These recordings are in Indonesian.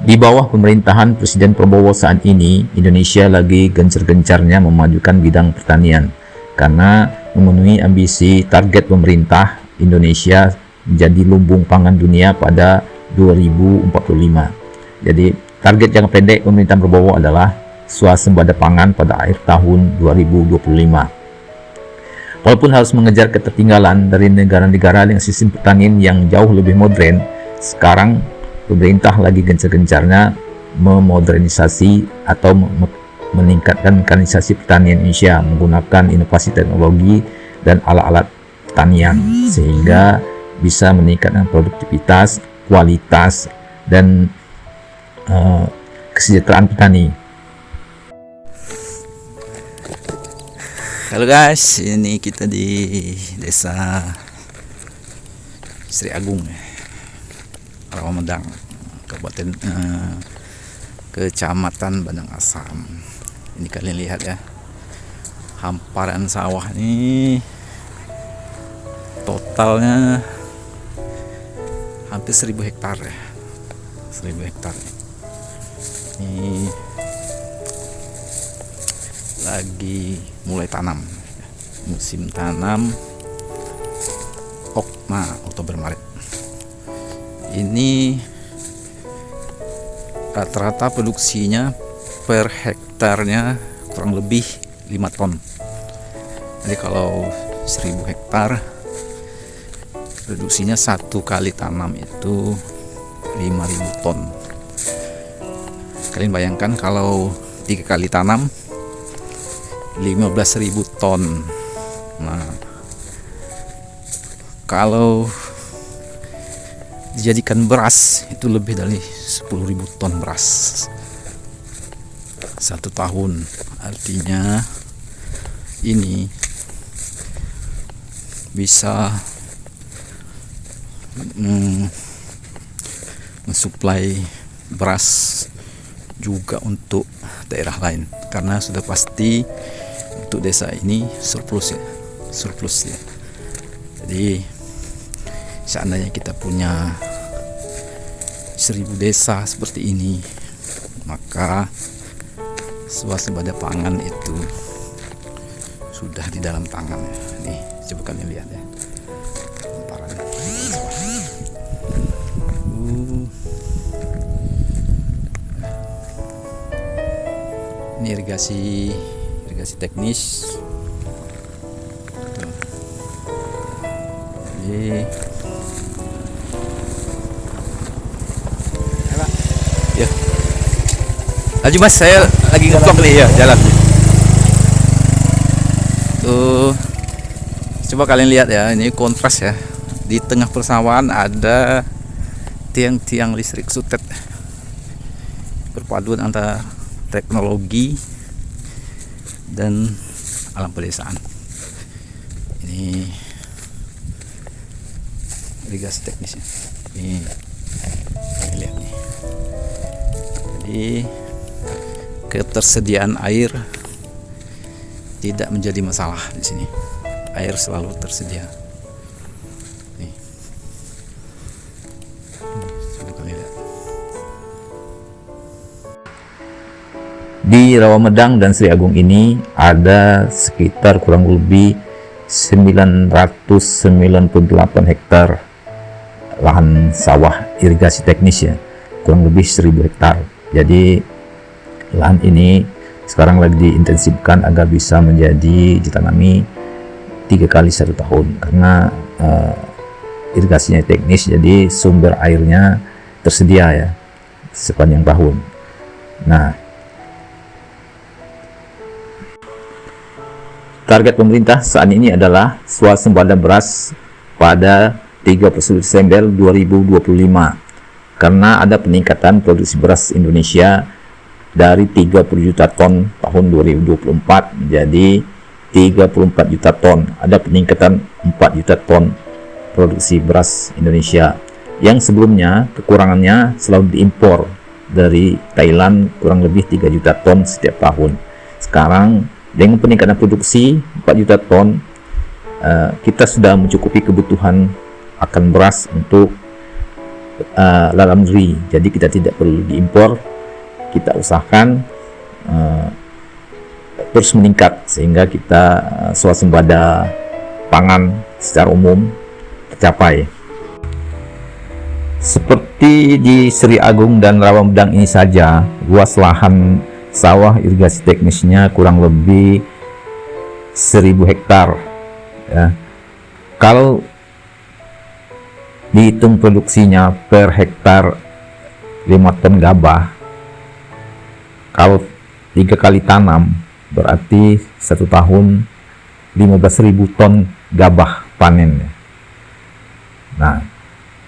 Di bawah pemerintahan Presiden Prabowo saat ini, Indonesia lagi gencar-gencarnya memajukan bidang pertanian karena memenuhi ambisi target pemerintah Indonesia menjadi lumbung pangan dunia pada 2045. Jadi, target jangka pendek pemerintahan Prabowo adalah swasembada pangan pada akhir tahun 2025. Walaupun harus mengejar ketertinggalan dari negara-negara dengan sistem pertanian yang jauh lebih modern, sekarang pemerintah lagi gencar-gencarnya memodernisasi atau meningkatkan mekanisasi pertanian Indonesia menggunakan inovasi teknologi dan alat-alat pertanian sehingga bisa meningkatkan produktivitas, kualitas, dan kesejahteraan petani. Halo guys, ini kita di desa Sri Agung, Rawamedang, Kabupaten Kecamatan Bandang Asam. Ini kalian lihat ya, hamparan sawah ini totalnya hampir 1000 hektar ya, 1000 hektar. Ini lagi mulai tanam, musim tanam Oktober Maret. Ini rata-rata produksinya per hektarnya kurang lebih 5 ton. Jadi kalau 1000 hektar produksinya satu kali tanam itu 5000 ton. Kalian bayangkan kalau 3 kali tanam 15.000 ton. Nah, kalau dijadikan beras itu lebih dari 10.000 ton beras 1 tahun. Artinya ini bisa mensuplai beras juga untuk daerah lain, karena sudah pasti untuk desa ini surplus ya. Jadi seandainya kita punya 1000 desa seperti ini, maka swasembada pangan itu sudah di dalam tangan ya. Nih, coba kalian lihat ya, hamparan sawah. Ini irigasi teknis. Jadi ya, laju mas, saya lagi nge-vlog nih ya, jalan. Tuh, coba kalian lihat ya, ini kontras ya. Di tengah persawahan ada tiang-tiang listrik sutet, perpaduan antara teknologi dan alam pedesaan. Ini irigasi teknisnya. Ini lihat nih. Jadi ketersediaan air tidak menjadi masalah di sini. Air selalu tersedia. Nih. Coba kalian lihat. Di Rawamedang dan Sri Agung ini ada sekitar kurang lebih 998 hektar lahan sawah irigasi teknis ya, kurang lebih 1000 hektar. Jadi lahan ini sekarang lagi diintensifkan agar bisa menjadi ditanami 3 kali 1 tahun karena irigasinya teknis, jadi sumber airnya tersedia ya sepanjang tahun. Nah, target pemerintah saat ini adalah swasembada beras pada 31 Desember 2025 karena ada peningkatan produksi beras Indonesia dari 30 juta ton tahun 2024 menjadi 34 juta ton. Ada peningkatan 4 juta ton produksi beras Indonesia yang sebelumnya kekurangannya selalu diimpor dari Thailand kurang lebih 3 juta ton setiap tahun. Sekarang dengan peningkatan produksi 4 juta ton, kita sudah mencukupi kebutuhan akan beras untuk dalam negeri. Jadi kita tidak perlu diimpor, kita usahakan terus meningkat sehingga kita swasembada pangan secara umum tercapai. Seperti di Sri Agung dan Rawambedang ini saja, luas lahan sawah irigasi teknisnya kurang lebih 1000 hektar ya. Kalau dihitung produksinya per hektar 5 ton gabah, kalau 3 kali tanam berarti 1 tahun 15.000 ton gabah panen. Nah,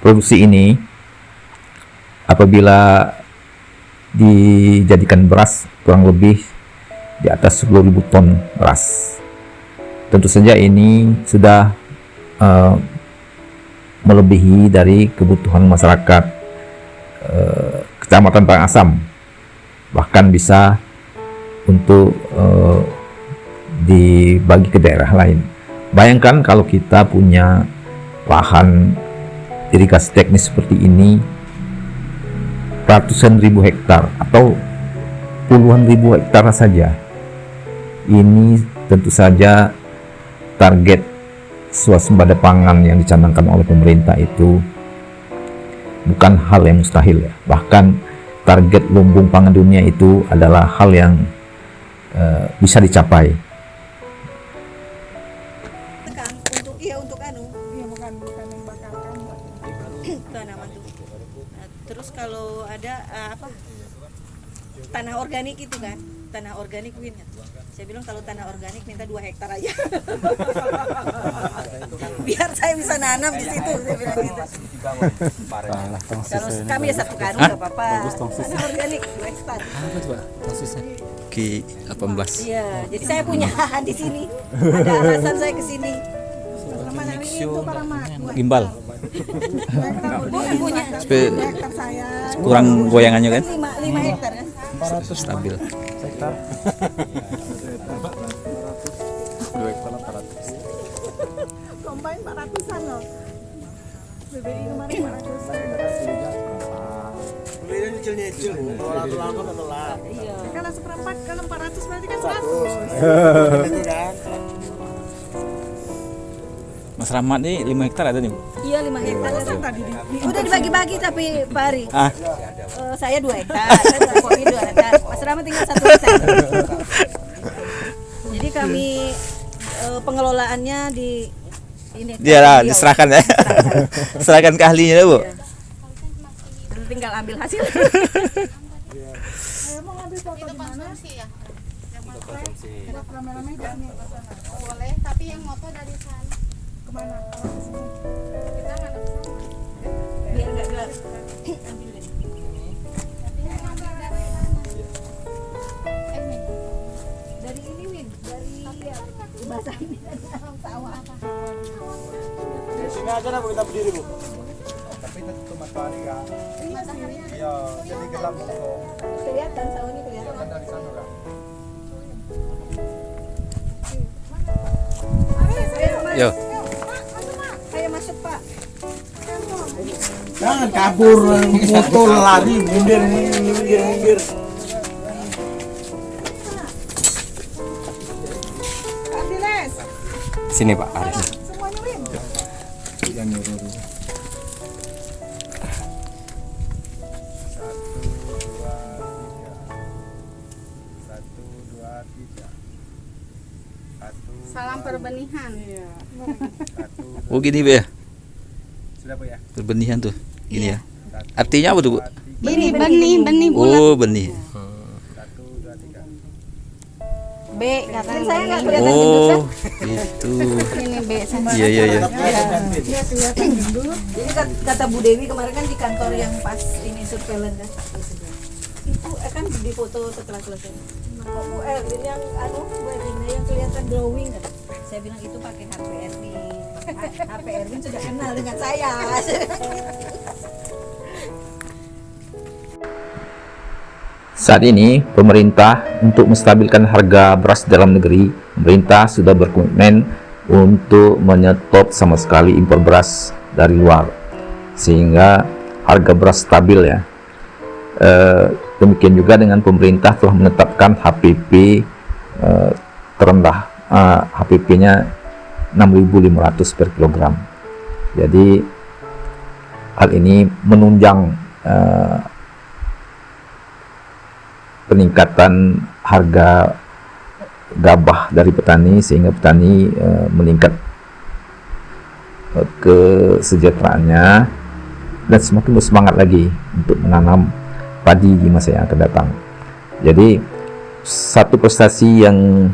produksi ini apabila dijadikan beras kurang lebih di atas 10.000 ton beras. Tentu saja ini sudah melebihi dari kebutuhan masyarakat Kecamatan Parangasam, bahkan bisa untuk dibagi ke daerah lain. Bayangkan kalau kita punya lahan irigasi teknis seperti ini ratusan ribu hektar atau puluhan ribu hektar saja, ini tentu saja target swasembada pangan yang dicanangkan oleh pemerintah itu bukan hal yang mustahil ya. Bahkan target lumbung pangan dunia itu adalah hal yang bisa dicapai. Untuk bukan yang bakar kamu. Tanaman tuh. Nah, terus kalau ada tanah organik itu kan, tanah organik Win. Saya bilang kalau tanah organik minta 2 hektar aja. Biar saya bisa nanam di situ, saya bilang gitu. Kalau kami ya 1 kanu nggak apa-apa. Tanah organik 2 hektar. Apa coba prosesnya? Ki 18. Iya, jadi saya punya di sini. Ada alasan saya ke sini. Gimbal. Bukan punya. Supaya kurang goyangannya kan? 5 hektar kan? Stabil. Combine 400-an loh. BBI kemarin 400-an. Belinya nyicil-nyicil, kalau langkah atau lah. Iya. Kalau seperempat, kalau 400 berarti kan 100. Itu kan. Mas Rahmat nih 5 hektar ada nih, Bu? Iya 5 hektar tadi. Udah dibagi-bagi tapi Pak Ari. Saya 2 hektar, saya 2 hektar. Mas Rama tinggal 1 hektar. Jadi kami pengelolaannya di ini. Dia lah diserahkan ya. Serahkan ke ahlinya Bu. Terus tinggal ambil hasil. Mau ngambil foto di mana? Ya. Rame-rame ke sini. Boleh, tapi yang moto dari sana. Kemana? Kita ngadep sana. Biar enggak gelap. Dari ini Win, dari basah ini sawah. Sini aja lah Bu, kita berdiri Bu. Tapi itu tutup matahari kan? Iya, jadi gelap Bu. Kelihatan sawahnya kelihatan. Dari sana kan? Yo. Saya masuk Pak. Jangan kabur, foto lari, minggir. Adiles, Sini Pak. semuanya Win. Yang nyuruh. Salam perbenihan. Oh gini Bu ya. Sudah Bu ya? Perbenihan tuh. Gini ya. Artinya apa tuh Bu? Ini benih bulat. Oh benih. B katanya. Saya nggak kelihatan gendut Oh kan? itu. Ini B sama. Iya. Jadi kata Bu Dewi kemarin kan di kantor yang pas ini surveillance kan. Itu kan di foto setelah selesai. Kok Bu Erlin yang Bu Erlin yang kelihatan glowing kan? Saya bilang itu pakai HP Erlin. HP Erlin sudah kenal dengan saya. Saat ini, pemerintah untuk menstabilkan harga beras dalam negeri, pemerintah sudah berkomitmen untuk menyetop sama sekali impor beras dari luar. Sehingga harga beras stabil ya. Demikian juga dengan pemerintah telah menetapkan HPP terendah, HPP-nya 6.500 per kilogram. Jadi hal ini menunjang peningkatan harga gabah dari petani, sehingga petani meningkat kesejahteraannya dan semakin bersemangat lagi untuk menanam padi di masa yang akan datang. Jadi satu prestasi yang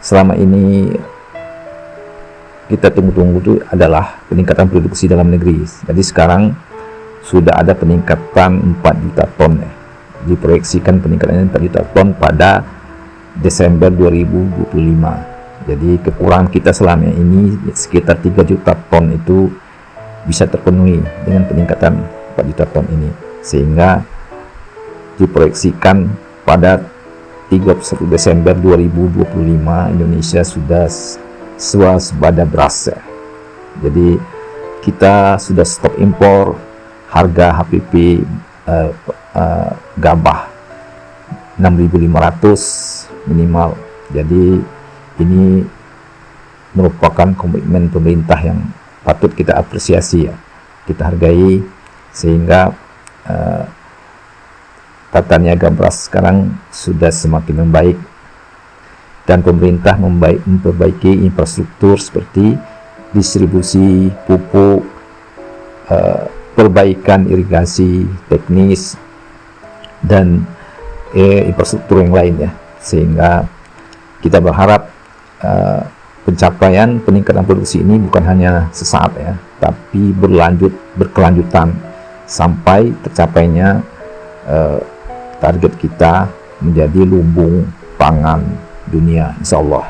selama ini kita tunggu-tunggu itu adalah peningkatan produksi dalam negeri. Jadi sekarang sudah ada peningkatan 4 juta ton ya. Diproyeksikan peningkatannya 4 juta ton pada Desember 2025. Jadi kekurangan kita selama ini sekitar 3 juta ton itu bisa terpenuhi dengan peningkatan 4 juta ton ini, sehingga diproyeksikan pada 31 Desember 2025 Indonesia sudah swasembada beras ya. Jadi kita sudah stop impor, harga HPP gabah 6.500 minimal. Jadi ini merupakan komitmen pemerintah yang patut kita apresiasi ya, kita hargai, sehingga tata niaga beras sekarang sudah semakin membaik dan pemerintah memperbaiki infrastruktur seperti distribusi pupuk, perbaikan irigasi teknis dan infrastruktur yang lain ya, sehingga kita berharap pencapaian peningkatan produksi ini bukan hanya sesaat ya, tapi berkelanjutan sampai tercapainya target kita menjadi lumbung pangan dunia, insya Allah.